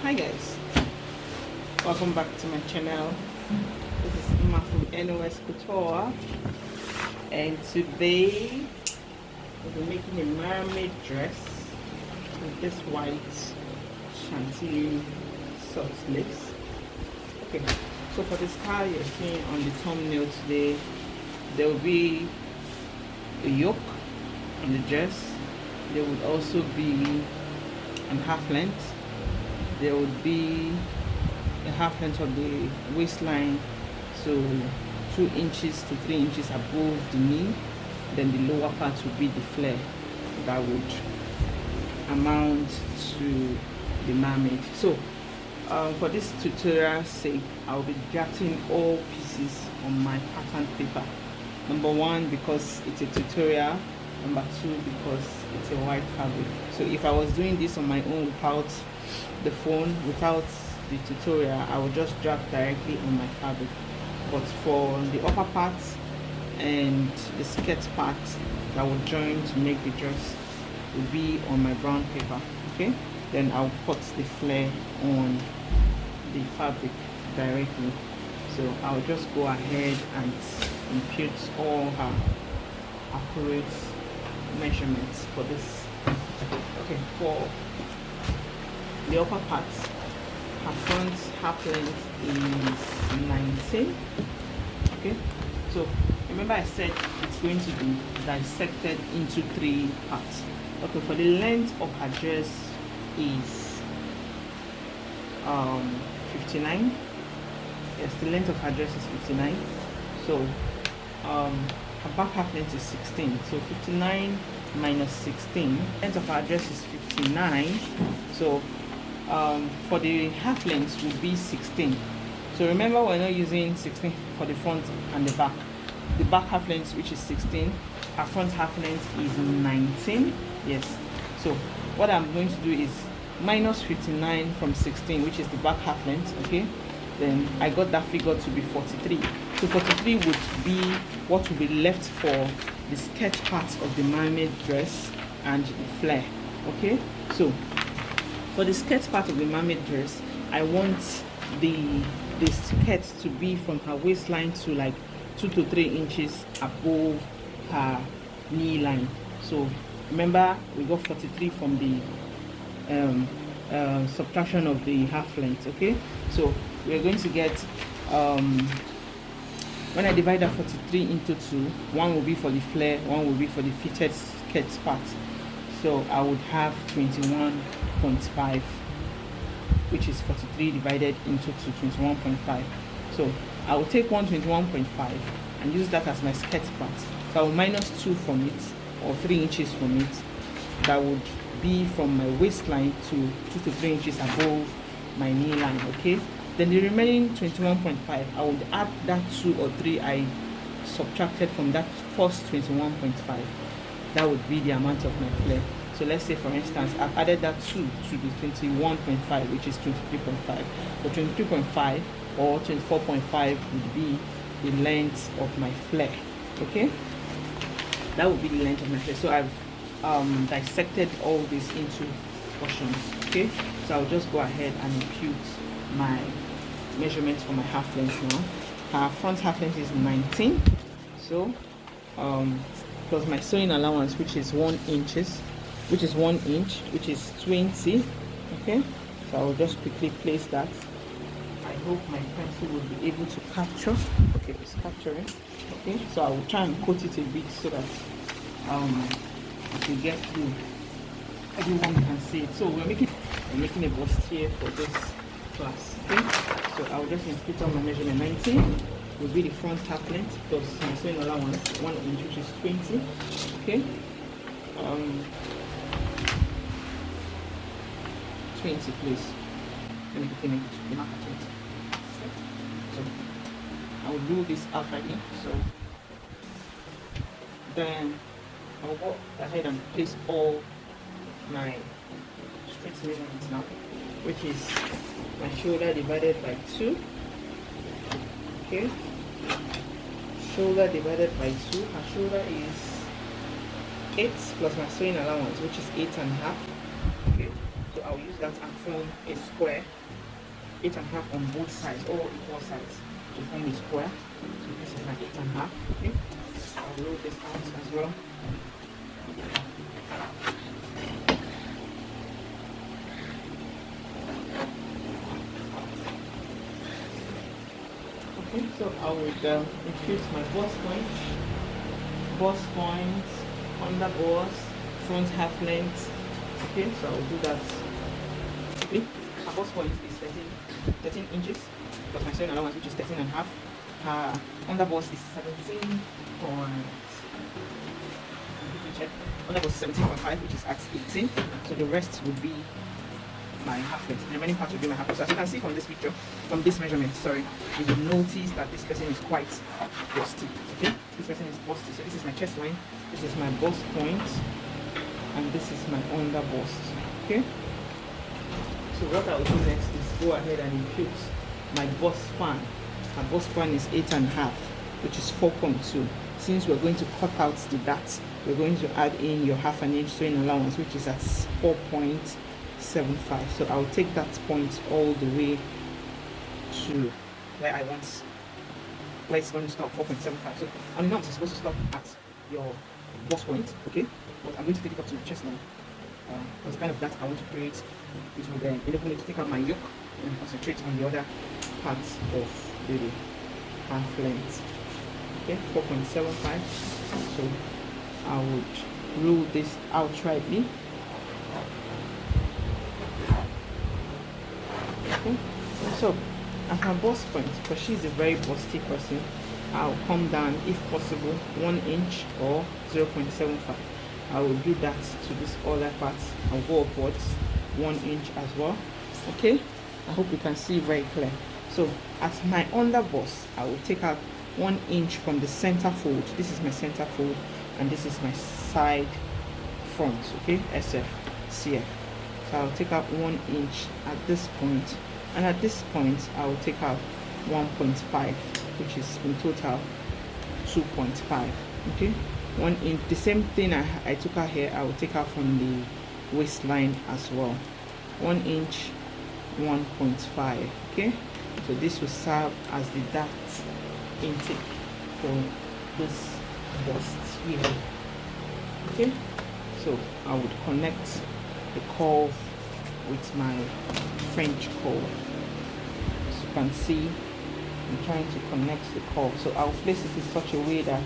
Hi guys, welcome back to my channel. This is Emma from NOS Couture, and today we'll be making a mermaid dress with this white chantilly soft lace. Okay, so for the style you're seeing on the thumbnail today, there will be a yoke on the dress. There would also be an half length. There would be a half length of the waistline, so 2 inches to 3 inches above the knee. Then the lower part would be the flare that would amount to the mermaid. So for this tutorial sake, I'll be drafting all pieces on my pattern paper. Number 1, because it's a tutorial. Number 2, because it's a white fabric. So if I was doing this on my own without the phone, without the tutorial, I would just draft directly on my fabric. But for the upper part and the skirt part that will join to make the dress will be on my brown paper. Okay, then I'll put the flare on the fabric directly. So I'll just go ahead and impute all her accurate measurements for this. Okay, for the upper part, her front half length is 19. Okay, so remember I said it's going to be dissected into 3 parts. Okay, for the length of her dress is 59. Yes, the length of her dress is 59. So her back half length is 16. So 59 minus 16, length of her dress is 59. So for the half length will be 16. So remember, we're not using 16 for the front and the back. The back half length, which is 16, our front half length is 19. Yes, so what I'm going to do is minus 59 from 16, which is the back half length. Okay, then I got that figure to be 43. So 43 would be what will be left for the skirt part of the mermaid dress and the flare. Okay, so for the skirt part of the mermaid dress, I want the skirt to be from her waistline to like 2 to 3 inches above her knee line. So remember, we got 43 from the subtraction of the half length. Okay, so we're going to get when I divide that 43 into 2, 1 will be for the flare, 1 will be for the fitted skirt part. So I would have 21.5, which is 43 divided into 2, 21.5. So I will take 121.5 and use that as my skirt part. So I will minus 2 from it, or 3 inches from it. That would be from my waistline to 2 to 3 inches above my knee line. Okay, then the remaining 21.5, I would add that 2 or 3 I subtracted from that first 21.5. That would be the amount of my flare. So let's say, for instance, I've added that 2 to the 21.5, which is 23.5. So 23.5 or 24.5 would be the length of my flare. Okay, that would be the length of my flare. So I've dissected all this into portions. Okay, so I'll just go ahead and impute my measurements for my half length now. Her front half length is 19. So plus my sewing allowance, which is 1 inch, which is 20. Okay, so I will just quickly place that. I hope my pencil will be able to capture. Okay, it's capturing. Okay, so I will try and coat it a bit so that it will get through. Everyone can see it. So we're making a bustier for this class. Okay, so I will just impute on my measurement. 19 will be the front half length plus my sewing allowance, 1 inch, which is 20. Okay, 20, please. Let me begin the mark at 20. So I will do this after here. So then I'll go ahead and place all my straight measurements now, which is my shoulder divided by 2. Okay, shoulder divided by 2. Her shoulder is 8 plus my sewing allowance, which is 8.5. Okay, so I'll use that and form a square 8.5 on both sides, all equal sides, to form a square. So this is my 8.5. Okay, I'll roll this out as well. Okay, so I would impute my boss points, under boss, front half length. Okay, so I will do that. Okay, my boss point is 13 inches plus my sewing allowance, which is 13.5. Under boss is 17 point. Check. Under boss is 17.5, which is at 18. So the rest would be my half length. The remaining part will be my half length. So as you can see from this picture, from this measurement, sorry, you will notice that this person is quite busty. Okay, this person is busty. So this is my chest line, this is my bust point, and this is my under bust. Okay. So what I will do next is go ahead and impute my bust span. My bust span is 8.5, which is 4.2. Since we're going to cut out the dart, we're going to add in your half an inch sewing allowance, which is at 4.75. So I'll take that point all the way to where I want, where it's going to stop, 4.75. So I'm not supposed to stop at your bust point, okay? But I'm going to take it up to the chest line. Because kind of that I want to create, it will enable me to take out my yoke and concentrate on the other parts of the half length. Okay, 4.75. So I would rule this outrightly. Okay, so at her bust point, because she's a very busty person, I'll come down, if possible, 1 inch or 0.75. I will do that to this other part. I'll go upwards 1 inch as well. Okay, I hope you can see very clear. So at my under bust, I will take out 1 inch from the center fold. This is my center fold, and this is my side front. Okay, SF, CF. So I'll take out 1 inch at this point, and at this point I will take out 1.5, which is in total 2.5. Okay, 1 inch. The same thing I took out here, I will take out from the waistline as well. 1 inch, 1.5. Okay, so this will serve as the dart intake for this bust here. Okay, so I would connect the curve with my French curve. As you can see, I'm trying to connect the curve, so I'll place it in such a way that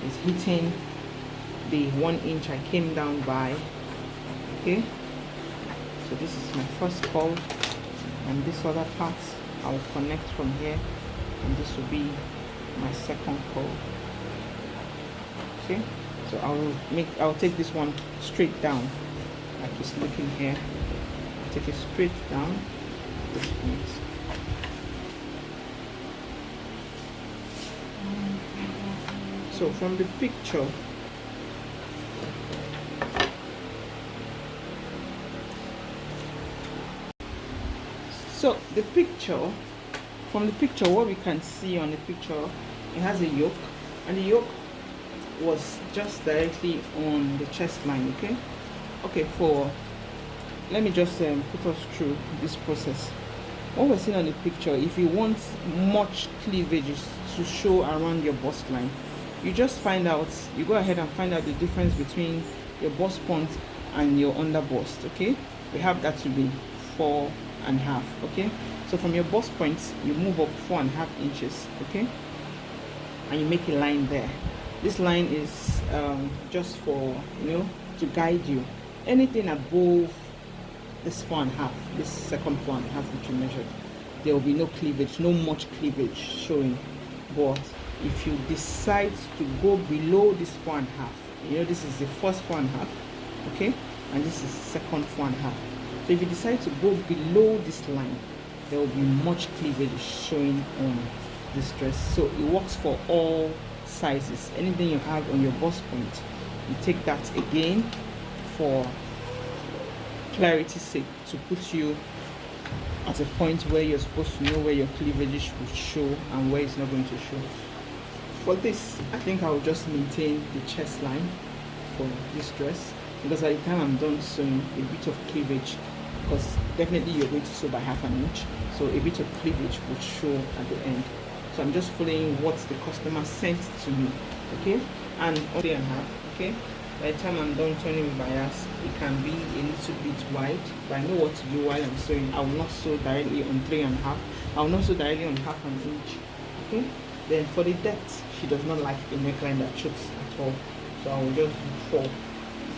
it's hitting the 1 inch I came down by. Okay, so this is my first curve, and this other part I'll connect from here, and this will be my second curve. Okay, so I'll take this one straight down, like it's looking here. I'll take it straight down this point. So from the picture, from the picture, what we can see on the picture, it has a yoke, and the yoke was just directly on the chest line. Okay, let me just put us through this process. What we're seeing on the picture, if you want much cleavage to show around your bust line, you just you go ahead and find out the difference between your bust point and your under bust. Okay, we have that to be 4.5. Okay, so from your bust point you move up 4.5 inches. Okay, and you make a line there. This line is just for, to guide you. Anything above this 4.5, this second 4.5 which you measured, there will be no cleavage, no much cleavage showing. But if you decide to go below this 4.5, this is the first 4.5, okay, and this is second 4.5. So if you decide to go below this line, there will be much cleavage showing on this dress. So it works for all sizes. Anything you have on your bust point, you take that again for clarity's sake, to put you at a point where you're supposed to know where your cleavage will show and where it's not going to show. For this, I think I will just maintain the chest line for this dress, because by the time I'm done sewing, a bit of cleavage because definitely you're going to sew by 1/2 inch, so a bit of cleavage will show at the end. So I'm just following what the customer sent to me, okay? And on 3.5, okay? By the time I'm done turning the bias, it can be a little bit wide, but I know what to do while I'm sewing. I will not sew directly on 3.5. I will not sew directly on 1/2 inch, okay? Then for the depth, she does not like a neckline that chokes at all, so I will just do 4,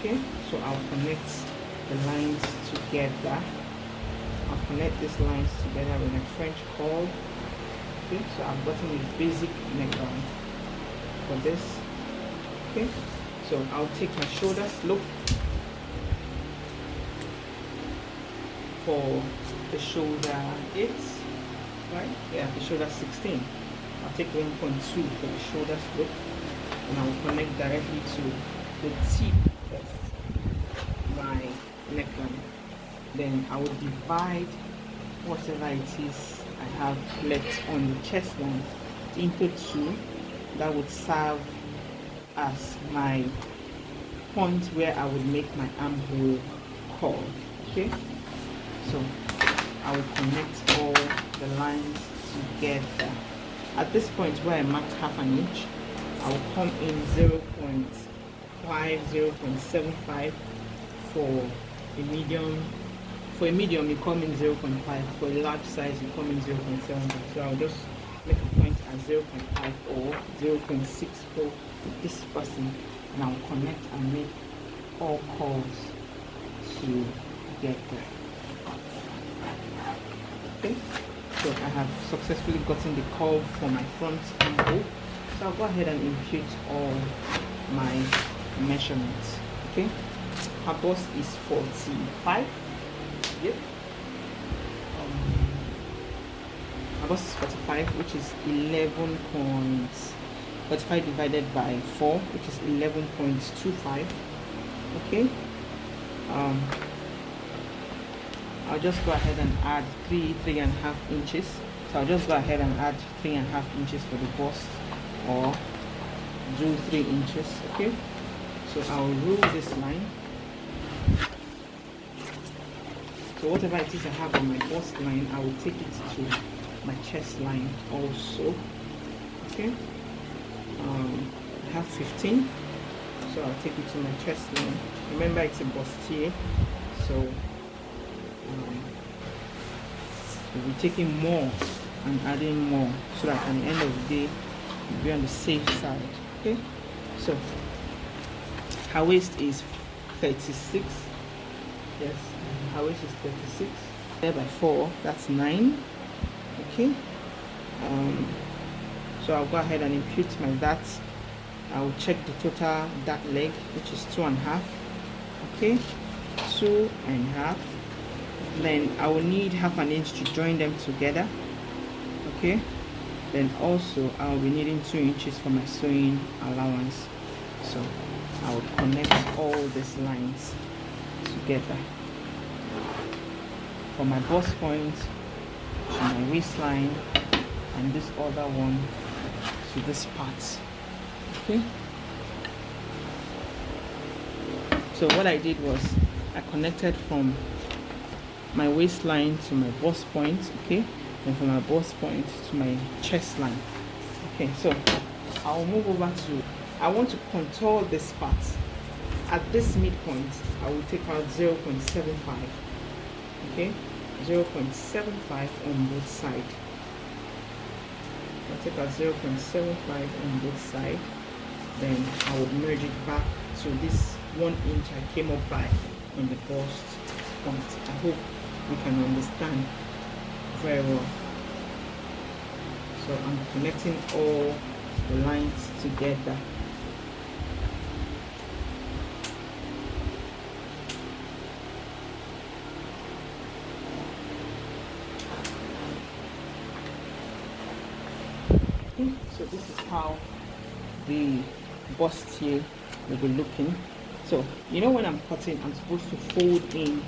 okay? So I'll connect the lines together. I'll connect these lines together with a French cord. Okay, so I've gotten a basic neckline for this. Okay, so I'll take my shoulder slope for the shoulder 8, right? Yeah, the shoulder 16. I'll take 1.2 for the shoulder slope, and I'll connect directly to the tip of my neckline. Then I will divide whatever it is I have left on the chest line into 2. That would serve as my point where I would make my armhole curve. Okay, so I will connect all the lines together. At this point where I marked 1/2 inch, I will come in 0.5, 0.75 for a medium. For a medium, you come in 0.5. For a large size, you come in 0.75. So I'll just make a point at 0.5 or 0.6 for this person, and I'll connect and make all curves to get there. Okay, so I have successfully gotten the curve for my front armhole. So I'll go ahead and impute all my measurements. Okay, her bust is 45. Yep. My bust is 45, which is 11.45 divided by 4, which is 11.25. Okay. I'll just go ahead and add 3.5 inches. So I'll just go ahead and add 3.5 inches for the bust, or do 3 inches. Okay. So I'll rule this line. So whatever it is I have on my bust line, I will take it to my chest line also. Okay. I have 15, so I'll take it to my chest line. Remember, it's a bustier, so we'll be taking more and adding more, so that at the end of the day we'll be on the safe side. Okay. So her waist is 36. Yes, her waist is 36. There by 4, that's 9. Okay. So I'll go ahead and impute my darts. I will check the total dart leg, which is 2.5. Okay, 2.5. Then I will need 1/2 inch to join them together. Okay. Then also I will be needing 2 inches for my sewing allowance. So I will connect all these lines together. From my bust point to my waistline, and this other one to this part. Okay. So what I did was I connected from my waistline to my bust point, okay, and from my bust point to my chest line. Okay, so I'll move over to, I want to contour this part. At this midpoint, I will take out 0.75. Okay, 0.75 on both sides. I'll take out 0.75 on both sides. Then I would merge it back to this 1 inch I came up by on the bust point. I hope you can understand very well. So I'm connecting all the lines together. Okay, so this is how the bust here will be looking. So you know, when I'm cutting, I'm supposed to fold in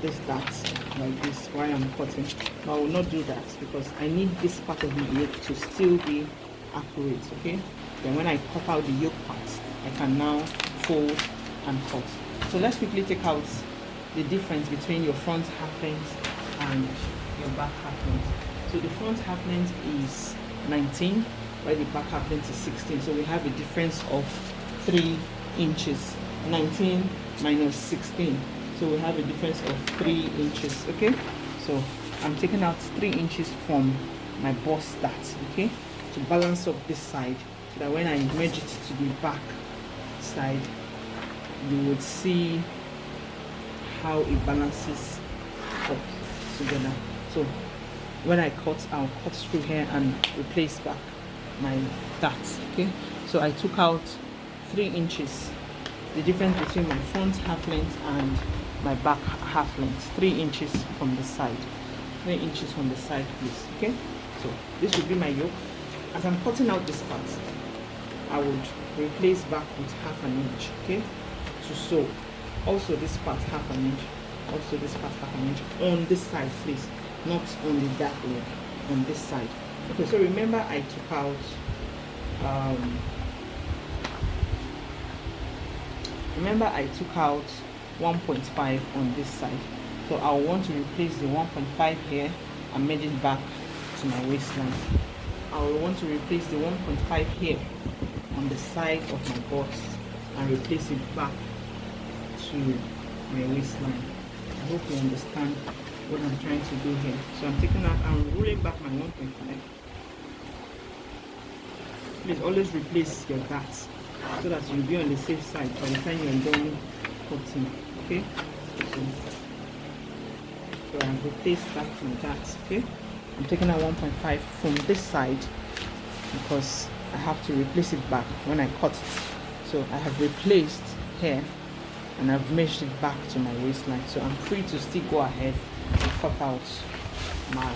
this dart like this while I'm cutting, but I will not do that because I need this part of the yoke to still be accurate. Okay, then when I cut out the yoke part, I can now fold and cut. So let's quickly take out the difference between your front half length and your back half length. So the front half length is 19, while the back half length is 16. So we have a difference of 3 inches. 19 minus 16. So we have a difference of 3 inches. Okay. So I'm taking out 3 inches from my bust dart. Okay. To balance up this side, so that when I merge it to the back side, you would see how it balances up together. So when I cut, I'll cut through here and replace back my darts. Okay, so I took out 3 inches, the difference between my front half length and my back half length. 3 inches from the side, 3 inches from the side, please. Okay, so this will be my yoke. As I'm cutting out this part, I would replace back with half an inch. Okay, to sew. Also this part half an inch, also this part half an inch on this side, please, not on the dark leg, on this side. Okay, so remember I took out 1.5 on this side, so I'll want to replace the 1.5 here and merge it back to my waistline. I will want to replace the 1.5 here on the side of my bust and replace it back to my waistline. I hope you understand what I'm trying to do here. So I'm taking out and rolling back my 1.5. Please always replace your darts so that you'll be on the safe side by the time you're done cutting. Okay, so I've replaced back my darts. Okay, I'm taking out 1.5 from this side because I have to replace it back when I cut it. So I have replaced here and I've measured it back to my waistline. So I'm free to still go ahead and cut out my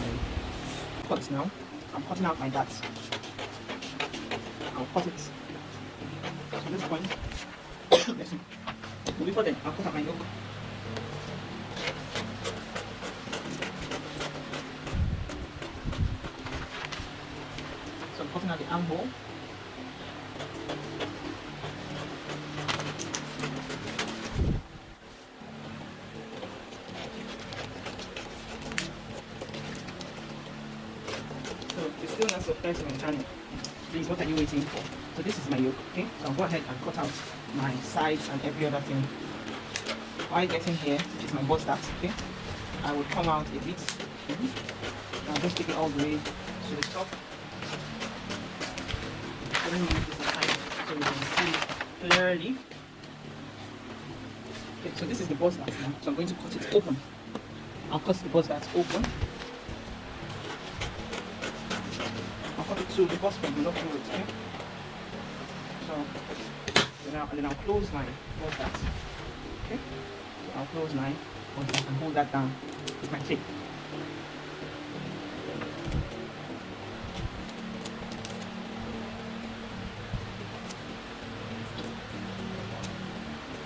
cuts now. I'm cutting out my darts. I'll cut it. So this point, listen. Before then, I'll cut out my yoke. So I'm cutting out the armhole. So if you're still not subscribed to my channel, please, what are you waiting for? So this is my yoke, okay? So I'll go ahead and cut out my sides and every other thing. While getting here, which is my bust dart, okay? I will come out a bit. I'll just take it all the way to the top. So let me move this aside so we can see clearly. Okay, so this is the bust dart now. So I'm going to cut it open. I'll cut the bust dart open. I'll cut it to the bust point, not through it, okay? So then I'll close my bust dart. Okay? So I'll close mine, or I can hold that down with my tape.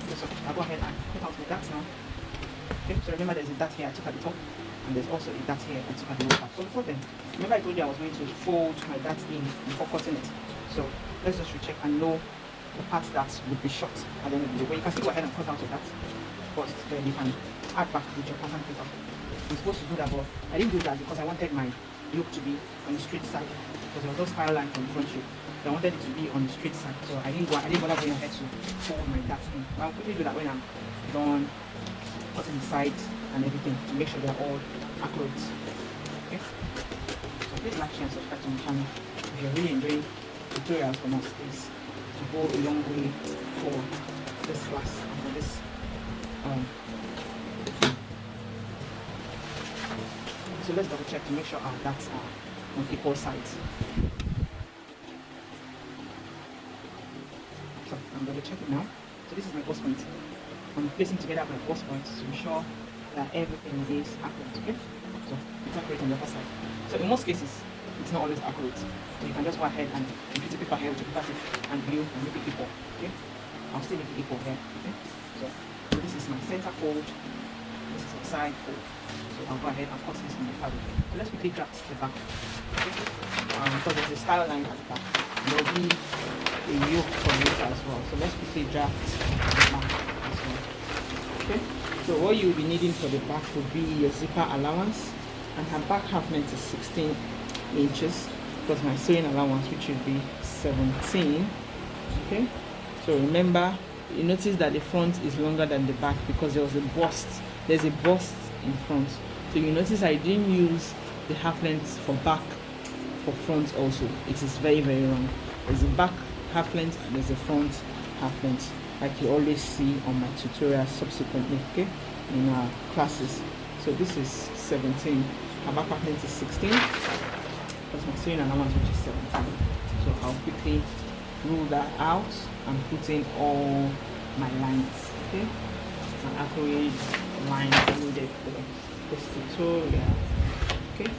Okay, so I'll go ahead and cut out my darts now. Okay, so remember there's a dart here I took at the top, and there's also a dart here I took at the lower part. So before then, remember I told you I was going to fold my darts in before cutting it. So let's just recheck and know the parts that would be short at the end of the day. But you can still go ahead and cut out your darts first, then you can add back with your pattern paper. I'm supposed to do that, but I didn't do that because I wanted my yoke to be on the straight side, because there was no spiral line from the front shape. So I wanted it to be on the straight side, so I didn't bother going ahead to fold my darts in. But I'll quickly do that when I'm done cutting the sides and everything to make sure they're all accurate. Okay? So please like, share, and subscribe to my channel. If you're really enjoying tutorials from us, please, to go a long way for this class and for this so let's double check to make sure our darts are on equal sides. So I'm double checking now. So this is my bust point. I'm placing together my bust points to be sure that everything is accurate. Okay? So it's accurate on the other side. So in most cases, it's not always accurate. So you can just go ahead and put the paper here with your paper tip and glue and make it equal. Okay? I'll still make it equal here. Okay? So this is my center fold. This is my side fold. So I'll go ahead and cut this in the fabric. So let's quickly draft the back. Okay? Because there's a style line at the back. There will be a yoke for later as well. So let's quickly draft the back as well. Okay? So So what you'll be needing for the back would be your zipper allowance, and her back half length is 16 inches plus my sewing allowance, which would be 17. Okay, so remember, you notice that the front is longer than the back because there was a bust. There's a bust in front, so you notice I didn't use the half length for back for front also. It is very long. There's a back half length and there's a front half length, like you always see on my tutorials subsequently, okay, in our classes. So this is 17, her back half length is 16 plus my sewing allowance, which is 17. So I'll quickly rule that out and put in all my lines, okay, my accurate lines needed for this tutorial. Okay,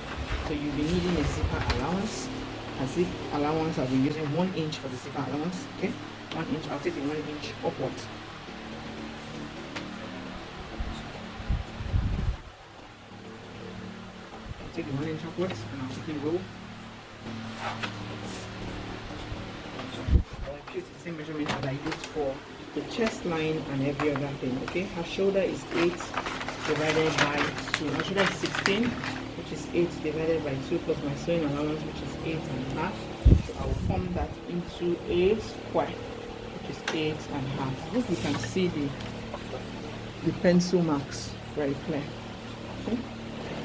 so you'll be needing a zipper allowance. A zip allowance, I'll be using 1 inch for the zipper allowance. Okay, 1 inch. I'll take the 1 inch upwards. I'll take the 1 inch upwards and I'll quickly roll. I'll repeat the same measurement that I used for the chest line and every other thing. Okay, her shoulder is 8 divided by 2. Her shoulder is 16, which is 8 divided by 2 plus my sewing allowance, which is 8.5. So I will form that into a square, which is 8.5. I hope you can see the pencil marks very clear. Okay,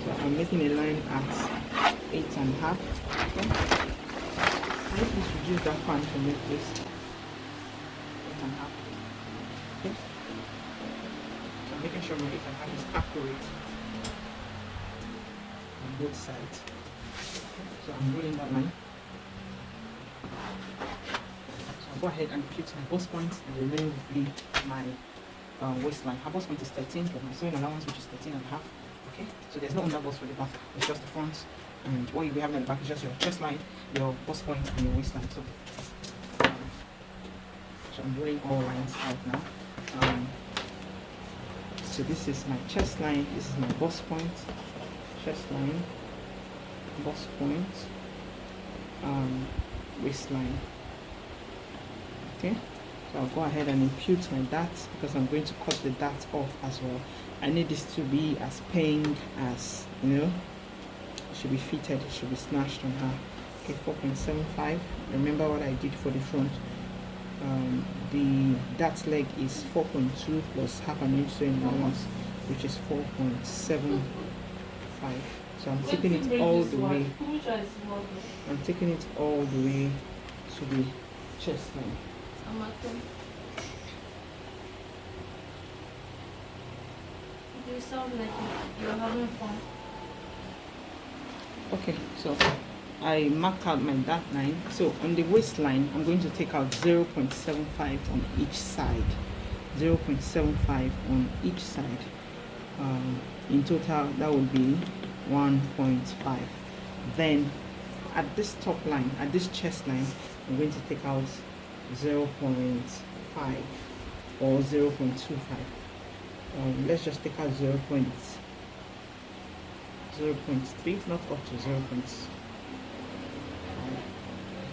so I'm making a line at 8.5. Okay, I need to reduce that fan to make this 8.5. Okay, so I'm making sure my 8.5 is accurate on both sides. So I'm rolling that line. So I'll go ahead and put my bust point, and the remaining will be my waistline. Her bust point is 13 plus my sewing allowance, which is 13.5. Okay, so there's no under bust for the back, it's just the front, and what you'll be having at the back is just your chest line, your bust point, and your waistline. So I'm rolling all lines out now. So this is my chest line, this is my bust point, chest line, bust point, waistline. Okay, so I'll go ahead and impute my dart because I'm going to cut the dart off as well. I need this to be as paying as, you know, it should be fitted, it should be snatched on her. Okay, 4.75. Remember what I did for the front. The dart leg is 4.2 plus half an inch sewing allowance, which is 4.75. So I'm taking it all the way. I'm taking it all the way to the chest line. You sound like you're having fun. Okay, so I marked out my dart line. So on the waistline, I'm going to take out 0.75 on each side. 0.75 on each side. In total, that would be 1.5. Then at this top line, at this chest line, I'm going to take out 0.5 or 0.25. Let's just take out 0.3, not up to 0.5.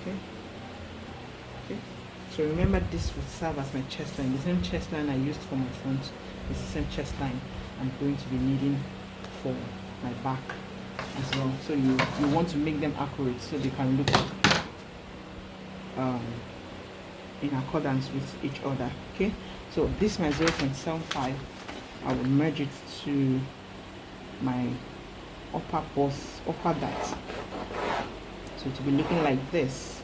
Okay. So remember, this will serve as my chest line. The same chest line I used for my front is the same chest line I'm going to be needing for my back as well. So you want to make them accurate so they can look in accordance with each other. Okay, so this my 0.75. I will merge it to my upper dart. So to be looking like this.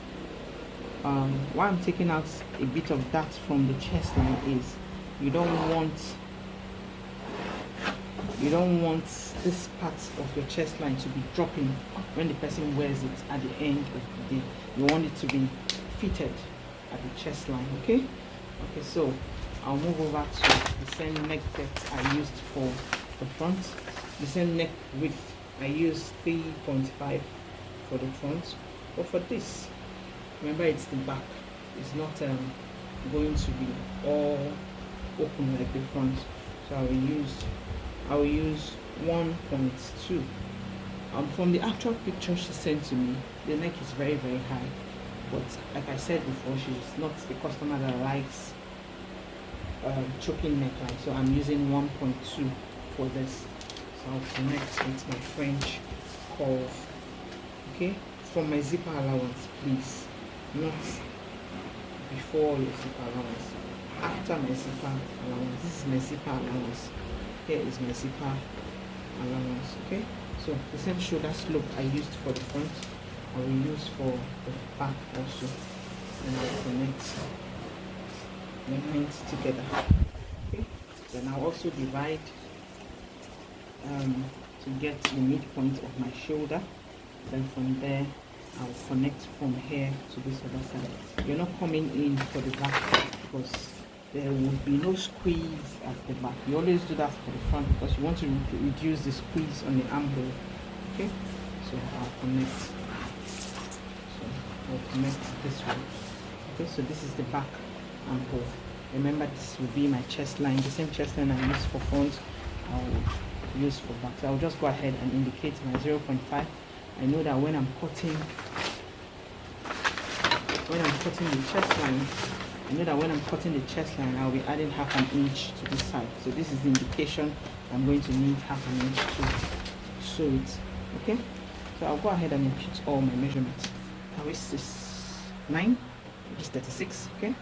Why I'm taking out a bit of dart from the chest line is you don't want this part of your chest line to be dropping when the person wears it at the end of the day. You want it to be fitted at the chest line. Okay, so I'll move over to the same neck depth I used for the front. The same neck width I used 3.5 for the front, but for this, remember it's the back. It's not going to be all open like the front. So I will use 1.2. From the actual picture she sent to me, the neck is very high, but like I said before, she's not the customer that likes choking neckline, so I'm using 1.2 for this. So I'll connect with my French curve. Okay, for my zipper allowance, please, not before your zipper allowance, after my zipper allowance. This is my zipper allowance, here is my zipper allowance. Okay, so the same shoulder slope I used for the front, I will use for the back also, and I'll connect the lines together. Okay, then I'll also divide to get the midpoint of my shoulder. Then from there I'll connect from here to this other side. You're not coming in for the back because there will be no squeeze at the back. You always do that for the front because you want to reduce the squeeze on the armhole. Okay, so I'll connect. So I'll connect this way. Okay, so this is the back armhole. Remember, this will be my chest line. The same chest line I use for front, I'll use for back. So I'll just go ahead and indicate my 0.5. I know that when I'm cutting the chest line, I'll be adding half an inch to this side. So this is the indication I'm going to need half an inch to sew it. Okay, so I'll go ahead and impute all my measurements. Now waist is 9, which is 36. Okay,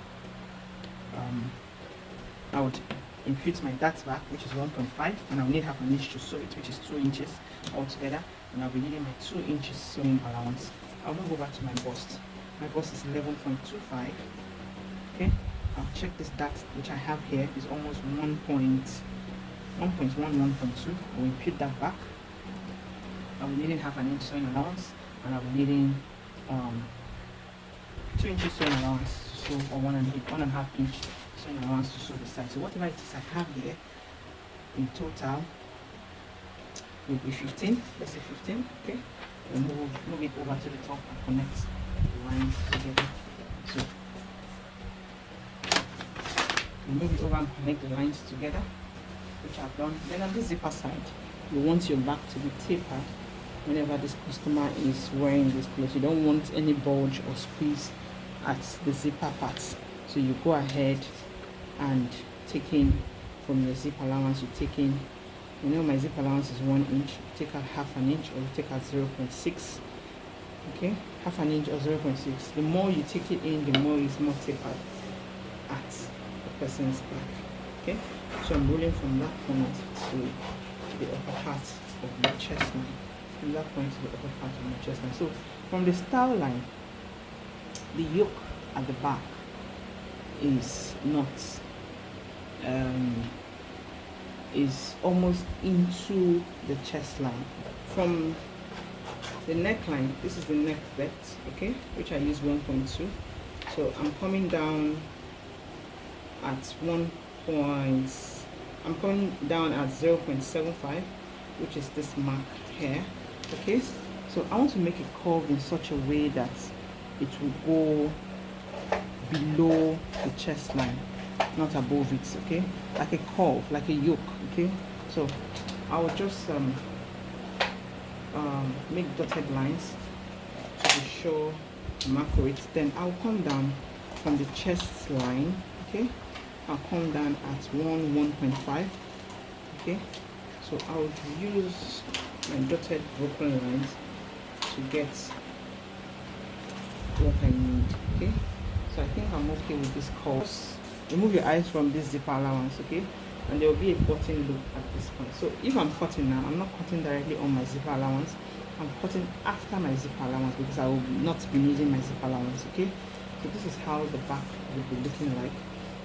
I would impute my dart back, which is 1.5, and I'll need half an inch to sew it, which is 2 inches altogether, and I'll be needing my 2 inches sewing allowance. I'll now go back to my bust. My bust is 11.25. Okay, I'll check this dart which I have here is almost 1.1, 1.2. I'll impute that back. I'll be needing half an inch sewing allowance, and I'll be needing 2 inches sewing allowance to sew, or 1.5 inch sewing allowance to sew the side. So whatever it is I have here in total will be 15. Let's say 15. Okay, we'll move it over to the top and connect the lines together. So we move it over and connect the lines together, which I've done. Then on the zipper side, you want your back to be tapered whenever this customer is wearing this clothes. You don't want any bulge or squeeze at the zipper parts. So you go ahead and take in from your zip allowance, you take in, you know my zip allowance is 1 inch, you take out half an inch, or you take out 0.6. Okay, half an inch or 0.6. The more you take it in, the more it's more tapered at the person's back. Okay, so I'm rolling from that point to the upper part of my chest line, from that point to the upper part of my chest line. So from the style line, the yoke at the back is not is almost into the chest line. From the neckline, this is the neck depth, okay, which I use 1.2. So I'm coming down at I'm coming down at 0.75, which is this mark here. Okay, so I want to make a curve in such a way that it will go below the chest line, not above it. Okay, like a curve, like a yoke. Okay, so I will just make dotted lines to be sure I'm accurate. Then I'll come down from the chest line. Okay, I'll come down at 1.5. okay, so I'll use my dotted broken lines to get what I need. Okay, so I think I'm okay with this curve. Remove your eyes from this zipper allowance, okay, and there will be a button loop at this point. So if I'm cutting now, I'm not cutting directly on my zipper allowance, I'm cutting after my zipper allowance because I will not be needing my zipper allowance. Okay, so this is how the back will be looking like.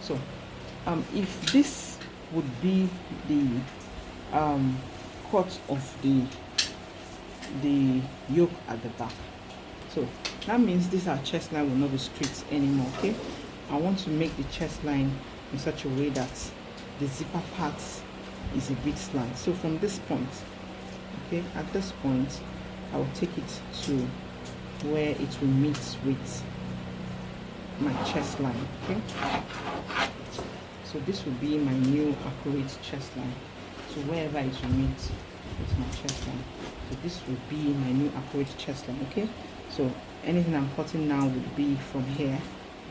So if this would be the cut of the yoke at the back, so that means this our chest line will not be straight anymore. Okay, I want to make the chest line in such a way that the zipper part is a bit slant. So from this point, okay, at this point I will take it to where it will meet with my chest line. Okay, so this will be my new accurate chest line. So wherever it will meet with my chest line, so this will be my new accurate chest line. Okay, so anything I'm cutting now would be from here.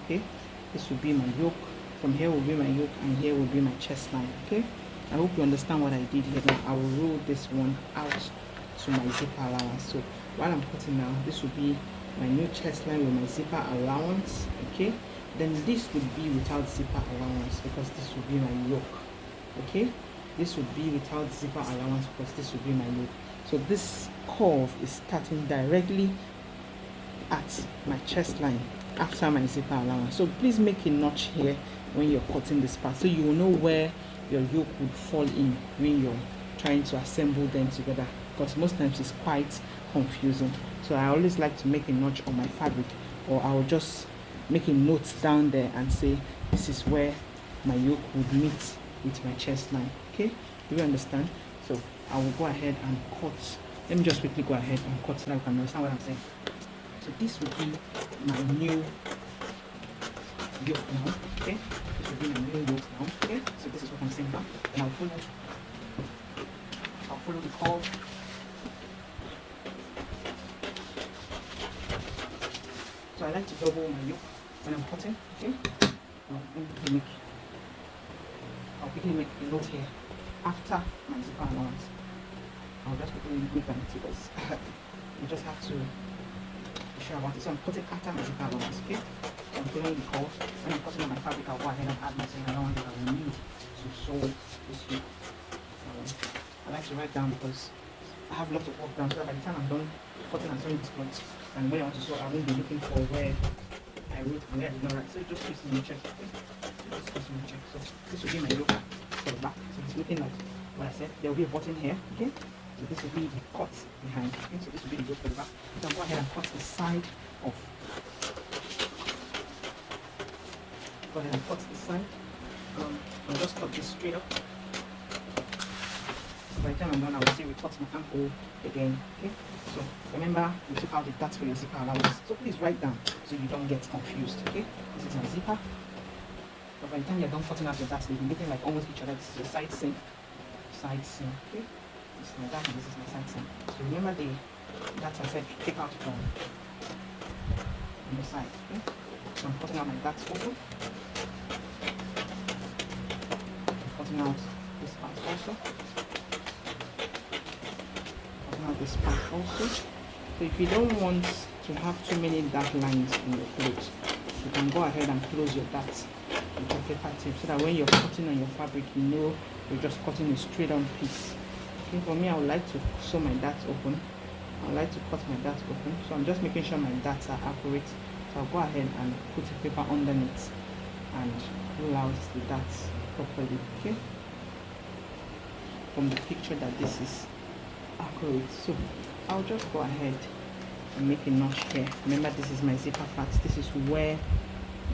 Okay, this will be my yoke, From here will be my yoke, and here will be my chest line. Okay, I hope you understand what I did here. Now I will roll this one out to my zipper allowance. So while I'm cutting now, this will be my new chest line with my zipper allowance. Okay, then this would be without zipper allowance because this will be my yoke. Okay, this would be without zipper allowance because this will be my yoke. So this curve is starting directly at my chest line after my zipper allowance. So please make a notch here when you're cutting this part, so you will know where your yoke would fall in when you're trying to assemble them together, because most times it's quite confusing. So I always like to make a notch on my fabric, or I'll just make a note down there and say this is where my yoke would meet with my chest line. Okay, do you understand? So I will go ahead and cut. Let me just quickly go ahead and cut so that you can understand what I'm saying. So this will be my new yoke now. Okay, this will be my new yoke now. Okay, so this is what I'm saying now, and I'll follow the curve. So I like to double my yoke when I'm cutting. Okay, I'll quickly make a note here after my zipper allowance. I'll just quickly make a note because you just have to be sure about it. So I'm cutting after my zipper allowance. Okay, so I'm following the curve. When I'm cutting on my fabric, I'll go ahead and add my zipper allowance that I will need to sew this yoke. I like to write down because I have lots of work done, so that by the time I'm done cutting and sewing this front, and when I want to sew, I won't be looking for where I wrote and where I did not write. So it just keeps me in check. Okay? Just keeps me in check. So this will be my yoke for the back. So it's looking like what I said. There will be a button here. Okay. So this will be the cut behind. Okay. So this will be the yoke for the back. So I'll go ahead and cut the side off. Go ahead and cut the side. I'll just cut this straight up. By the time I'm done, I will say we cut my ankle again. Okay, so remember we took out the darts for your zipper allowance. So please write down so you don't get confused. Okay, this is my zipper. But by the time you're done cutting out your darts, they'll be looking like almost each other. This is your side seam, Okay, this is my dart and this is my side seam. So remember the darts I said take out from the side. Okay, so I'm cutting out my darts also. I'm cutting out this part also. This part also. So if you don't want to have too many dark lines in your clothes, you can go ahead and close your darts with a paper tape, so that when you're cutting on your fabric, you know you're just cutting a straight on piece. Okay, for me, I would like to sew my darts open. I would like to cut my darts open, so I'm just making sure my darts are accurate. So I'll go ahead and put a paper underneath and roll out the darts properly. Okay, from the picture that this is accurate. So I'll just go ahead and make a notch here. Remember, this is my zipper part. This is where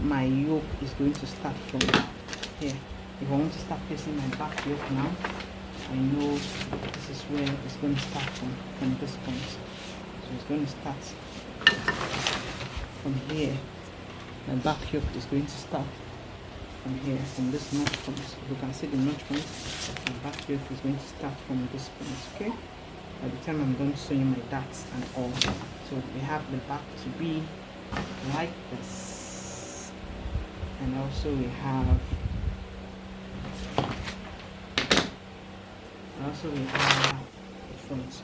my yoke is going to start from here. If I want to start placing my back yoke now, I know this is where it's going to start from this point. So it's going to start from here. My back yoke is going to start from here, from this notch point. You can see the notch point. My back yoke is going to start from this point. Okay, by the time I'm done sewing my darts and all. So we have the back to be like this, and also we have the front.